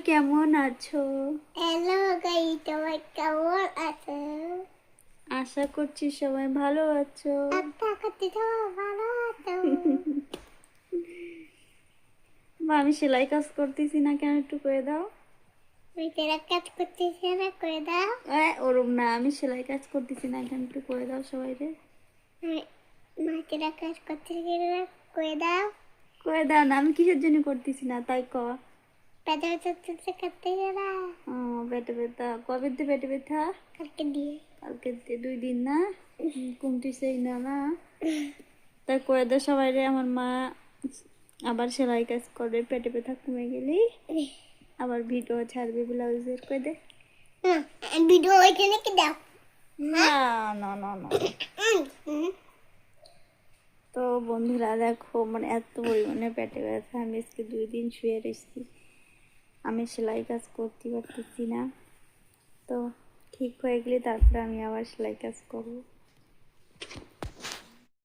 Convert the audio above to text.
কেমন আছো? Hello guys, সবাই কেমন আছো? আশা করছি সবাই ভালো আছো। আশা করছি সবাই ভালো আছো। মা, আমি সেলাই কাজ করতেছি না কেন, একটু করে দাও। মেয়েরা কাজ করতেছে না, করে দাও। ওরম না, আমি সেলাই কাজ করতেছি না কেন, একটু করে দাও সবাই রে। মেয়েরা কাজ করতেছে না, করে দাও। করে দাও না, আমি কিসের জন্য করতেছি না তাই ক। পেটে চলতে করতেছে না। পেটে ব্যথা কবে দিয়ে? পেটে ব্যথা কালকে দিয়ে। কালকে দিয়ে 2 দিন না, কমতিছেই না না। তাই করে দাও সবাই রে। আমার মা আবার সেলাই কাজ করে, পেটে ব্যথা কমে গেলেই আবার ভিডিও ছাড়বে ব্লাউজের। করে দে ভিডিও ওইখানে কি দাও? না না না না। তো বন্ধুরা দেখো, মানে এত পরিমাণে পেটে ব্যথা, আমি আজকে 2 দিন শুয়ে রয়েছি। আমি সেলাই কাজ করতে পারতেছি না। তো ঠিক হয়ে গেলে তারপরে আমি আবার সেলাই কাজ করবো।